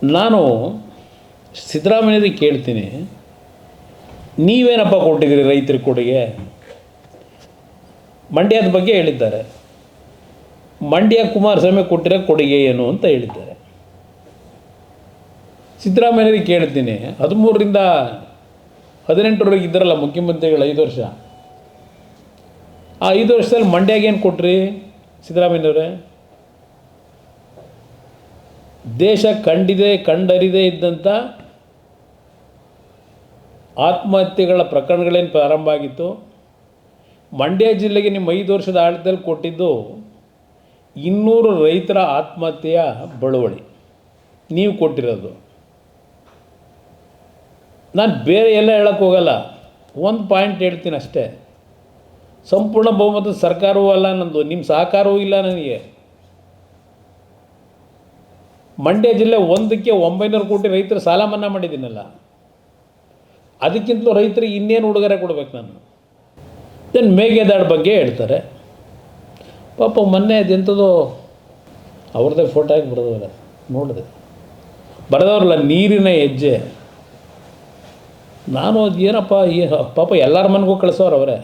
ನಾನು ಸಿದ್ದರಾಮಯ್ಯರಿಗೆ ಕೇಳ್ತೀನಿ, ನೀವೇನಪ್ಪ ಕೊಟ್ಟಿದ್ದೀರಿ ರೈತರಿಗೆ ಕೊಡುಗೆ? ಮಂಡ್ಯದ ಬಗ್ಗೆ ಹೇಳಿದ್ದಾರೆ. ಮಂಡ್ಯ ಕುಮಾರಸ್ವಾಮಿ ಕೊಟ್ಟಿರೋ ಕೊಡುಗೆ ಏನು ಅಂತ ಹೇಳಿದ್ದಾರೆ. ಸಿದ್ದರಾಮಯ್ಯರಿಗೆ ಕೇಳ್ತೀನಿ, 13ರಿಂದ 18ರವರೆಗೆ ಇದ್ದಾರಲ್ಲ ಮುಖ್ಯಮಂತ್ರಿಗಳು 5 ವರ್ಷ, ಆ 5 ವರ್ಷದಲ್ಲಿ ಮಂಡ್ಯಗೇನು ಕೊಟ್ರಿ ಸಿದ್ದರಾಮಯ್ಯನವರೇ? ದೇಶ ಕಂಡರಿದೇ ಇದ್ದಂಥ ಆತ್ಮಹತ್ಯೆಗಳ ಪ್ರಕರಣಗಳೇನು ಪ್ರಾರಂಭ ಆಗಿತ್ತು, ಮಂಡ್ಯ ಜಿಲ್ಲೆಗೆ ನಿಮ್ಮ 5 ವರ್ಷದ ಆಡಳಿತದಲ್ಲಿ ಕೊಟ್ಟಿದ್ದು 200 ರೈತರ ಆತ್ಮಹತ್ಯೆಯ ಬಳುವಳಿ ನೀವು ಕೊಟ್ಟಿರೋದು. ನಾನು ಬೇರೆ ಎಲ್ಲ ಹೇಳೋಕ್ಕೆ ಹೋಗಲ್ಲ, ಒಂದು ಪಾಯಿಂಟ್ ಹೇಳ್ತೀನಿ ಅಷ್ಟೇ. ಸಂಪೂರ್ಣ ಬಹುಮತದ ಸರ್ಕಾರವೂ ಅಲ್ಲ ನಂದು, ನಿಮ್ಮ ಸಹಕಾರವೂ ಇಲ್ಲ ನನಗೆ. ಮಂಡ್ಯ ಜಿಲ್ಲೆ ಒಂದಕ್ಕೆ 900 ಕೋಟಿ ರೈತರು ಸಾಲ ಮನ್ನಾ ಮಾಡಿದ್ದೀನಲ್ಲ, ಅದಕ್ಕಿಂತಲೂ ರೈತರಿಗೆ ಇನ್ನೇನು ಉಡುಗೊರೆ ಕೊಡಬೇಕು ನಾನು? ದೆನ್ ಮೇಘದಾಡು ಬಗ್ಗೆ ಹೇಳ್ತಾರೆ. ಪಾಪ ಮೊನ್ನೆ ಅದೆಂಥದ್ದು ಅವ್ರದ್ದೇ ಫೋಟೋ ಹಾಕಿ ಬರೆದವ್ರೆ, ನೋಡಿದೆ ಬರೆದವ್ರಲ್ಲ, ನೀರಿನ ಹೆಜ್ಜೆ. ನಾನು ಅದು ಏನಪ್ಪ ಪಾಪ ಎಲ್ಲರ ಮನೆಗೂ ಕಳಿಸೋರು ಅವರೇ.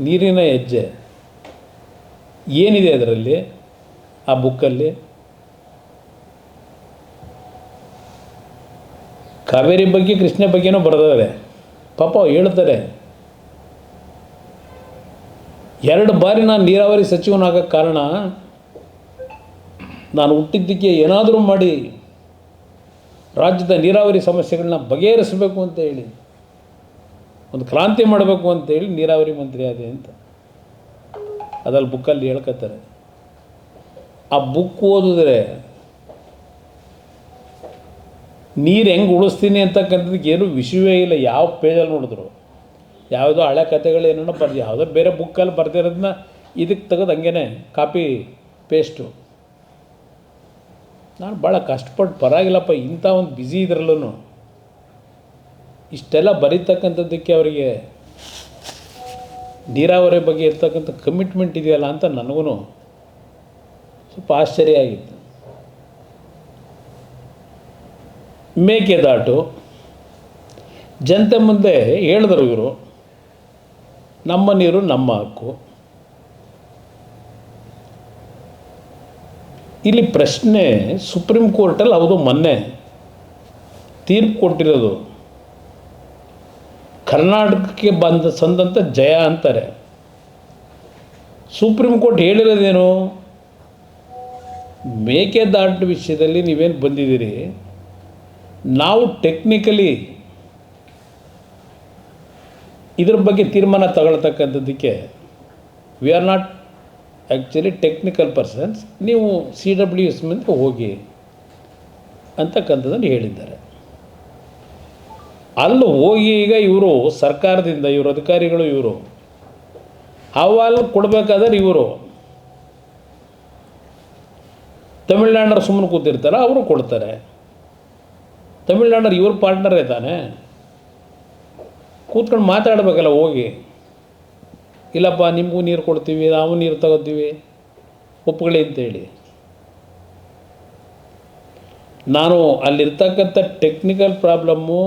ನೀರಿನ ಹೆಜ್ಜೆ ಏನಿದೆ ಅದರಲ್ಲಿ, ಆ ಬುಕ್ಕಲ್ಲಿ? ಕಾವೇರಿ ಬಗ್ಗೆ ಕೃಷ್ಣ ಬಗ್ಗೆನೂ ಬರೆದವ್ರೆ. ಪಾಪ ಹೇಳ್ತಾರೆ, 2 ಬಾರಿ ನಾನು ನೀರಾವರಿ ಸಚಿವನಾಗಕ್ಕೆ ಕಾರಣ, ನಾನು ಹುಟ್ಟಿದ್ದಕ್ಕೆ ಏನಾದರೂ ಮಾಡಿ ರಾಜ್ಯದ ನೀರಾವರಿ ಸಮಸ್ಯೆಗಳನ್ನ ಬಗೆಹರಿಸಬೇಕು ಅಂತ ಹೇಳಿ, ಒಂದು ಕ್ರಾಂತಿ ಮಾಡಬೇಕು ಅಂತೇಳಿ ನೀರಾವರಿ ಮಂತ್ರಿ ಆದೆ ಅಂತ ಅದ್ರಲ್ಲಿ ಬುಕ್ಕಲ್ಲಿ ಹೇಳ್ಕೊತಾರೆ. ಆ ಬುಕ್ ಓದಿದ್ರೆ ನೀರು ಹೆಂಗೆ ಉಳಿಸ್ತೀನಿ ಅಂತಕ್ಕಂಥದ್ದಕ್ಕೆ ಏನೂ ವಿಷಯವೇ ಇಲ್ಲ. ಯಾವ ಪೇಜಲ್ಲಿ ನೋಡಿದ್ರು ಯಾವುದೋ ಹಳೆ ಕಥೆಗಳೇನೋ ಬರ್ದು, ಯಾವುದೋ ಬೇರೆ ಬುಕ್ಕಲ್ಲಿ ಬರ್ದಿರೋದನ್ನ ಇದಕ್ಕೆ ತೆಗೆದು ಹಂಗೇ ಕಾಪಿ ಪೇಸ್ಟು. ನಾನು ಭಾಳ ಕಷ್ಟಪಟ್ಟು ಪರವಾಗಿಲ್ಲಪ್ಪ, ಇಂಥ ಒಂದು ಬ್ಯುಸಿ ಇದ್ರಲ್ಲೂ ಇಷ್ಟೆಲ್ಲ ಬರೀತಕ್ಕಂಥದ್ದಕ್ಕೆ ಅವರಿಗೆ ನೀರಾವರಿ ಬಗ್ಗೆ ಇರ್ತಕ್ಕಂಥ ಕಮಿಟ್ಮೆಂಟ್ ಇದೆಯಲ್ಲ ಅಂತ ನನಗೂ ಸ್ವಲ್ಪ ಆಶ್ಚರ್ಯ ಆಗಿತ್ತು. ಮೇಕೆದಾಟು ಜನತೆ ಮುಂದೆ ಹೇಳಿದ್ರು ಇವರು, ನಮ್ಮ ನೀರು ನಮ್ಮ ಹಕ್ಕು. ಇಲ್ಲಿ ಪ್ರಶ್ನೆ, ಸುಪ್ರೀಂ ಕೋರ್ಟಲ್ಲಿ ಹೌದು ಮೊನ್ನೆ ತೀರ್ಪು ಕೊಟ್ಟಿರೋದು, ಕರ್ನಾಟಕಕ್ಕೆ ಸಂದಂಥ ಜಯ ಅಂತಾರೆ. Supreme court ಹೇಳಿರೋದೇನು? ಮೇಕೆದಾಟು ವಿಷಯದಲ್ಲಿ ನೀವೇನು ಬಂದಿದ್ದೀರಿ, ನಾವು ಟೆಕ್ನಿಕಲಿ ಇದ್ರ ಬಗ್ಗೆ ತೀರ್ಮಾನ ತಗೊಳ್ತಕ್ಕಂಥದ್ದಕ್ಕೆ we are not actually technical persons, ನೀವು CWS ಮುಂದೆ ಹೋಗಿ ಅಂತಕ್ಕಂಥದ್ದನ್ನು ಹೇಳಿದ್ದಾರೆ. ಅಲ್ಲಿ ಹೋಗಿ ಈಗ ಇವರು ಸರ್ಕಾರದಿಂದ ಇವರು ಅಧಿಕಾರಿಗಳು ಇವರು ಅಹವಾಲು ಕೊಡಬೇಕಾದ್ರೆ ಇವರು ತಮಿಳ್ನಾಡರು ಸುಮ್ಮನೆ ಕೂತಿರ್ತಾರೆ, ಅವರು ಕೊಡ್ತಾರೆ. ತಮಿಳ್ನಾಡರು ಇವ್ರ ಪಾರ್ಟ್ನರೇ ತಾನೆ, ಕೂತ್ಕೊಂಡು ಮಾತಾಡಬೇಕಲ್ಲ ಹೋಗಿ. ಇಲ್ಲಪ್ಪ ನಿಮಗೂ ನೀರು ಕೊಡ್ತೀವಿ, ನಾವು ನೀರು ತಗೋತೀವಿ, ಒಪ್ಪುಗಳೇ ಅಂತೇಳಿ. ನಾನು ಅಲ್ಲಿರ್ತಕ್ಕಂಥ ಟೆಕ್ನಿಕಲ್ ಪ್ರಾಬ್ಲಮ್ಮು,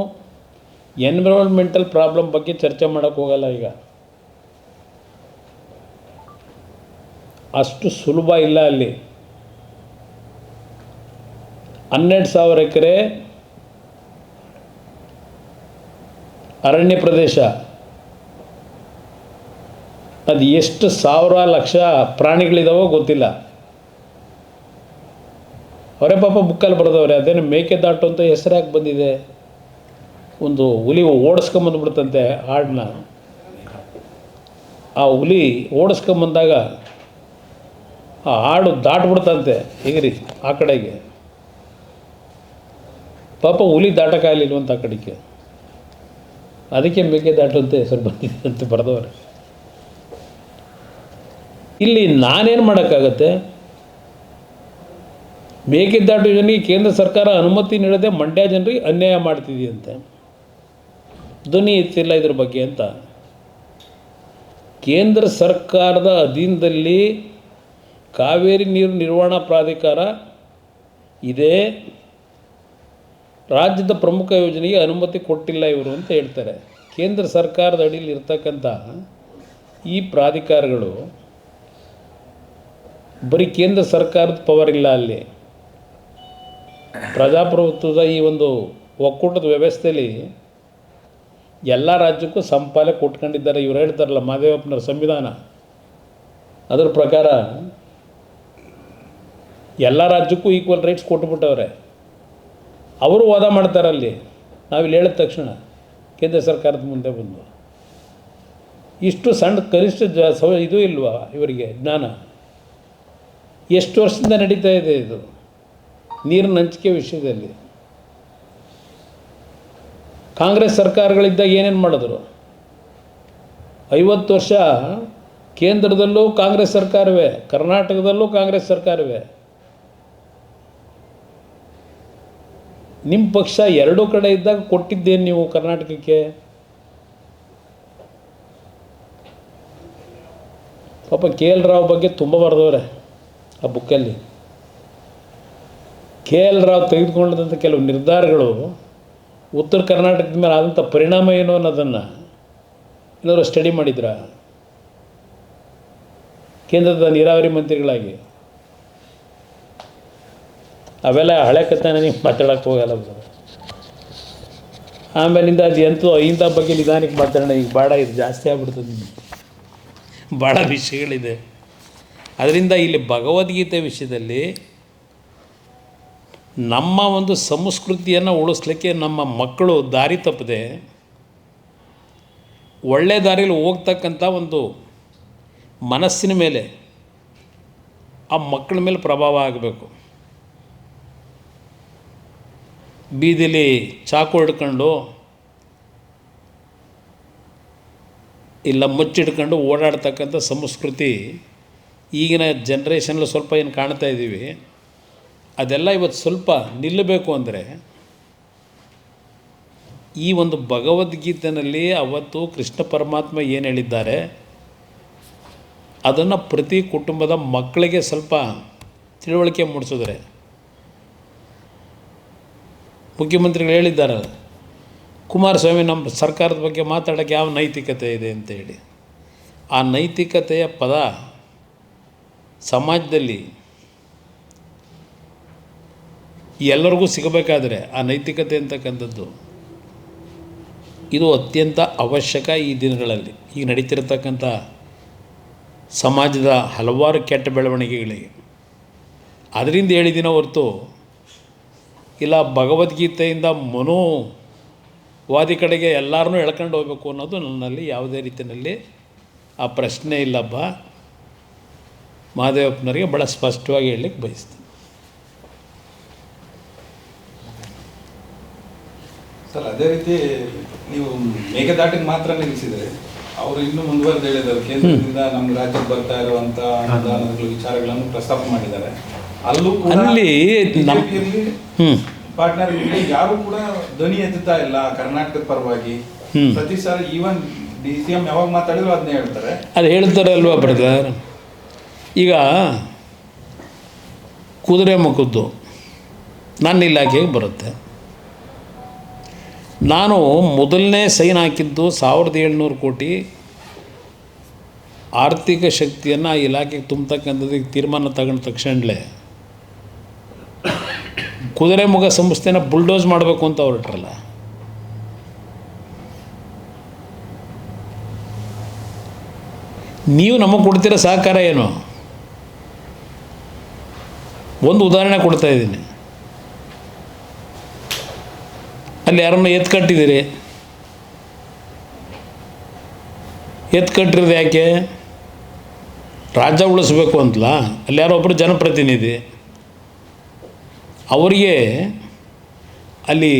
ಎನ್ವಿರಾನ್ಮೆಂಟಲ್ ಪ್ರಾಬ್ಲಮ್ ಬಗ್ಗೆ ಚರ್ಚೆ ಮಾಡೋಕ್ಕೆ ಹೋಗಲ್ಲ. ಈಗ ಅಷ್ಟು ಸುಲಭ ಇಲ್ಲ. ಅಲ್ಲಿ 12,000 ಎಕರೆ ಅರಣ್ಯ ಪ್ರದೇಶ, ಅದು ಎಷ್ಟು ಸಾವಿರ ಲಕ್ಷ ಪ್ರಾಣಿಗಳಿದಾವೋ ಗೊತ್ತಿಲ್ಲ. ಅವರೇ ಪಾಪ ಬುಕ್ಕಲ್ಲಿ ಬರೆದವ್ರೆ. ಅದೇನು ಮೇಕೆದಾಟು ಅಂತ ಹೆಸರು ಯಾಕೆ ಬಂದಿದೆ? ಒಂದು ಹುಲಿ ಓಡಿಸ್ಕೊಂಬಂದ್ಬಿಡ್ತಂತೆ ಹಾಡನ್ನ. ಆ ಹುಲಿ ಓಡಿಸ್ಕೊಂಬಂದಾಗ ಆ ಹಾಡು ದಾಟ್ಬಿಡ್ತಂತೆ ಹೇಗ್ರಿ ಆ ಕಡೆಗೆ. ಪಾಪ ಹುಲಿ ದಾಟಕ್ಕಾಗಲಿಲ್ವಂತ ಆ ಕಡೆಗೆ, ಅದಕ್ಕೆ ಮೇಕೆದಾಟು ಅಂತ ಹೆಸರು ಬಂದಿದೆ ಅಂತ ಬರೆದವ್ರೆ. ಇಲ್ಲಿ ನಾನೇನು ಮಾಡೋಕ್ಕಾಗತ್ತೆ? ಮೇಕೆದಾಟು ಯೋಜನೆಗೆ ಕೇಂದ್ರ ಸರ್ಕಾರ ಅನುಮತಿ ನೀಡದೆ ಮಂಡ್ಯ ಜನರಿಗೆ ಅನ್ಯಾಯ ಮಾಡ್ತಿದೆಯಂತೆ, ಧ್ವನಿ ಎತ್ತಿಲ್ಲ ಇದ್ರ ಬಗ್ಗೆ ಅಂತ. ಕೇಂದ್ರ ಸರ್ಕಾರದ ಅಧೀನದಲ್ಲಿ ಕಾವೇರಿ ನೀರು ನಿರ್ವಹಣಾ ಪ್ರಾಧಿಕಾರ ಇದೇ ರಾಜ್ಯದ ಪ್ರಮುಖ ಯೋಜನೆಗೆ ಅನುಮತಿ ಕೊಟ್ಟಿಲ್ಲ ಇವರು ಅಂತ ಹೇಳ್ತಾರೆ. ಕೇಂದ್ರ ಸರ್ಕಾರದ ಅಡಿಯಲ್ಲಿ ಇರ್ತಕ್ಕಂಥ ಈ ಪ್ರಾಧಿಕಾರಗಳು ಬರೀ ಕೇಂದ್ರ ಸರ್ಕಾರದ ಪವರ್ ಇಲ್ಲ, ಅಲ್ಲಿ ಪ್ರಜಾಪ್ರಭುತ್ವದ ಈ ಒಂದು ಒಕ್ಕೂಟದ ವ್ಯವಸ್ಥೆಯಲ್ಲಿ ಎಲ್ಲ ರಾಜ್ಯಕ್ಕೂ ಸಮಪಾಲ ಕೊಟ್ಕೊಂಡಿದ್ದಾರೆ. ಇವ್ರು ಹೇಳ್ತಾರಲ್ಲ ಮಹದೇವಪ್ಪನವ್ರ ಸಂವಿಧಾನ, ಅದರ ಪ್ರಕಾರ ಎಲ್ಲ ರಾಜ್ಯಕ್ಕೂ ಈಕ್ವಲ್ ರೈಟ್ಸ್ ಕೊಟ್ಬಿಟ್ಟವ್ರೆ. ಅವರು ವಾದ ಮಾಡ್ತಾರಲ್ಲಿ. ನಾವಿಲ್ಲಿ ಹೇಳಿದ ತಕ್ಷಣ ಕೇಂದ್ರ ಸರ್ಕಾರದ ಮುಂದೆ ಬಂದು ಇಷ್ಟು ಸಣ್ಣ ಕನಿಷ್ಠ ಇದು ಇಲ್ವಾ ಇವರಿಗೆ ಜ್ಞಾನ? ಎಷ್ಟು ವರ್ಷದಿಂದ ನಡೀತಾ ಇದೆ ಇದು ನೀರಿನ ಹಂಚಿಕೆ ವಿಷಯದಲ್ಲಿ? ಕಾಂಗ್ರೆಸ್ ಸರ್ಕಾರಗಳಿದ್ದಾಗ ಏನೇನು ಮಾಡಿದ್ರು? 50 ವರ್ಷ ಕೇಂದ್ರದಲ್ಲೂ ಕಾಂಗ್ರೆಸ್ ಸರ್ಕಾರವೇ, ಕರ್ನಾಟಕದಲ್ಲೂ ಕಾಂಗ್ರೆಸ್ ಸರ್ಕಾರವೇ. ನಿಮ್ಮ ಪಕ್ಷ ಎರಡೂ ಕಡೆ ಇದ್ದಾಗ ಕೊಟ್ಟಿದ್ದೇನು ನೀವು ಕರ್ನಾಟಕಕ್ಕೆ? ಪಾಪ KL ರಾವ್ ಬಗ್ಗೆ ತುಂಬ ಬರೆದವ್ರೆ ಆ ಬುಕ್ಕಲ್ಲಿ. KL ರಾವ್ ತೆಗೆದುಕೊಂಡಂಥ ಕೆಲವು ನಿರ್ಧಾರಗಳು ಉತ್ತರ ಕರ್ನಾಟಕದ ಮೇಲೆ ಆದಂಥ ಪರಿಣಾಮ ಏನು ಅನ್ನೋದನ್ನು ಏನಾದರೂ ಸ್ಟಡಿ ಮಾಡಿದ್ರ? ಕೇಂದ್ರದ ನೀರಾವರಿ ಮಂತ್ರಿಗಳಾಗಿ ಅವೆಲ್ಲ ಹಳೆ ಕಥೆ ನನಗೆ ಮಾತಾಡೋಕ್ಕೆ ಹೋಗಲ್ಲ ಸರ್. ಆಮೇಲಿಂದ ಅದು ಎಂತೂ ಇಂಥ ಬಗ್ಗೆ ನಿಧಾನಕ್ಕೆ ಮಾತಾಡೋಣ. ಈಗ ಭಾಳ ಇದು ಜಾಸ್ತಿ ಆಗ್ಬಿಡ್ತದೆ, ಭಾಳ ವಿಷಯಗಳಿದೆ. ಅದರಿಂದ ಇಲ್ಲಿ ಭಗವದ್ಗೀತೆ ವಿಷಯದಲ್ಲಿ ನಮ್ಮ ಒಂದು ಸಂಸ್ಕೃತಿಯನ್ನು ಉಳಿಸ್ಲಿಕ್ಕೆ ನಮ್ಮ ಮಕ್ಕಳು ದಾರಿ ತಪ್ಪದೆ ಒಳ್ಳೆ ದಾರಿಯಲ್ಲಿ ಹೋಗ್ತಕ್ಕಂಥ ಒಂದು ಮನಸ್ಸಿನ ಮೇಲೆ ಆ ಮಕ್ಕಳ ಮೇಲೆ ಪ್ರಭಾವ ಆಗಬೇಕು. ಬೀದಿಲಿ ಚಾಕು ಹಿಡ್ಕೊಂಡು ಇಲ್ಲ ಮುಚ್ಚಿಡ್ಕೊಂಡು ಓಡಾಡ್ತಕ್ಕಂಥ ಸಂಸ್ಕೃತಿ ಈಗಿನ ಜನ್ರೇಷನಲ್ಲಿ ಸ್ವಲ್ಪ ಏನು ಕಾಣ್ತಾ ಇದ್ದೀವಿ. ಅದೆಲ್ಲ ಇವತ್ತು ಸ್ವಲ್ಪ ನಿಲ್ಲಬೇಕು ಅಂದರೆ ಈ ಒಂದು ಭಗವದ್ಗೀತೆಯಲ್ಲಿ ಅವತ್ತು ಕೃಷ್ಣ ಪರಮಾತ್ಮ ಏನು ಹೇಳಿದ್ದಾರೆ ಅದನ್ನು ಪ್ರತಿ ಕುಟುಂಬದ ಮಕ್ಕಳಿಗೆ ಸ್ವಲ್ಪ ತಿಳುವಳಿಕೆ ಮೂಡಿಸಿದ್ರೆ. ಮುಖ್ಯಮಂತ್ರಿಗಳು ಹೇಳಿದ್ದಾರೆ, ಕುಮಾರಸ್ವಾಮಿ ನಮ್ಮ ಸರ್ಕಾರದ ಬಗ್ಗೆ ಮಾತಾಡೋಕ್ಕೆ ಯಾವ ನೈತಿಕತೆ ಇದೆ ಅಂತೇಳಿ. ಆ ನೈತಿಕತೆಯ ಪದ ಸಮಾಜದಲ್ಲಿ ಎಲ್ಲರಿಗೂ ಸಿಗಬೇಕಾದ್ರೆ ಆ ನೈತಿಕತೆ ಅಂತಕ್ಕಂಥದ್ದು ಇದು ಅತ್ಯಂತ ಅವಶ್ಯಕ. ಈ ದಿನಗಳಲ್ಲಿ ಈಗ ನಡೀತಿರತಕ್ಕಂಥ ಸಮಾಜದ ಹಲವಾರು ಕೆಟ್ಟ ಬೆಳವಣಿಗೆಗಳಿಗೆ ಅದರಿಂದ ಹೇಳಿದಿನ ಹೊರತು ಇಲ್ಲ ಭಗವದ್ಗೀತೆಯಿಂದ ಮನೋವಾದಿ ಕಡೆಗೆ ಎಲ್ಲರನ್ನೂ ಎಳ್ಕೊಂಡು ಹೋಗಬೇಕು ಅನ್ನೋದು ನನ್ನಲ್ಲಿ ಯಾವುದೇ ರೀತಿಯಲ್ಲಿ ಆ ಪ್ರಶ್ನೆ ಇಲ್ಲಪ್ಪ. ಮಹದೇವಪ್ಪನವರಿಗೆ ಭಾಳ ಸ್ಪಷ್ಟವಾಗಿ ಹೇಳಲಿಕ್ಕೆ ಬಯಸ್ತೀನಿ. ಸರ್, ಅದೇ ರೀತಿ ನೀವು ಮೇಘದಾಟಿಗೆ ಮಾತ್ರ ನಿಲ್ಲಿಸಿದರೆ ಅವರು ಇನ್ನೂ ಮುಂದುವರೆದು ಹೇಳಿದ್ದಾರೆ. ಕೇಂದ್ರದಿಂದ ನಮ್ಮ ರಾಜ್ಯಕ್ಕೆ ಬರ್ತಾ ಇರುವಂಥ ಅನುದಾನಗಳ ವಿಚಾರಗಳನ್ನು ಪ್ರಸ್ತಾಪ ಮಾಡಿದ್ದಾರೆ. ಅಲ್ಲೂ ಕೂಡ ಅಲ್ಲಿ ಪಾರ್ಟ್ನರ್ ಯಾರು ಕೂಡ ಧ್ವನಿ ಎತ್ತುತ್ತಾ ಇಲ್ಲ ಕರ್ನಾಟಕದ ಪರವಾಗಿ. ಪ್ರತಿ ಸಾರಿ ಈವನ್ DCM ಯಾವಾಗ ಮಾತಾಡಿದ್ರು ಅದನ್ನೇ ಹೇಳ್ತಾರೆ. ಅದು ಹೇಳ್ತಾರೆ ಅಲ್ವಾ ಬ್ರದರ್? ಈಗ ಕುದುರೆಮುಖದ್ದು ನನ್ನ ಇಲಾಖೆಗೆ ಬರುತ್ತೆ. ನಾನು ಮೊದಲನೇ ಸೈನ್ ಹಾಕಿದ್ದು 1700 ಕೋಟಿ ಆರ್ಥಿಕ ಶಕ್ತಿಯನ್ನು ಆ ಇಲಾಖೆಗೆ ತುಂಬತಕ್ಕಂಥದ್ದಕ್ಕೆ ತೀರ್ಮಾನ ತಗೊಂಡ ತಕ್ಷಣಲೇ ಕುದುರೆಮುಖ ಸಂಸ್ಥೆನ ಬುಲ್ಡೋಸ್ ಮಾಡಬೇಕು ಅಂತ ಹೊರಟ್ರಲ್ಲ. ನೀವು ನಮಗೆ ಕೊಡ್ತಿರೋ ಸಹಕಾರ ಏನು? ಒಂದು ಉದಾಹರಣೆ ಕೊಡ್ತಾ ಇದ್ದೀನಿ. ಅಲ್ಲಿ ಯಾರನ್ನ ಎತ್ಕಟ್ಟಿದ್ದೀರಿ. ಎತ್ಕಟ್ಟಿರೋದು ಯಾಕೆ? ರಾಜ್ಯ ಉಳಿಸ್ಬೇಕು ಅಂತಲ್ಲ. ಅಲ್ಲಿ ಯಾರೋ ಒಬ್ಬರು ಜನಪ್ರತಿನಿಧಿ, ಅವರಿಗೆ ಅಲ್ಲಿ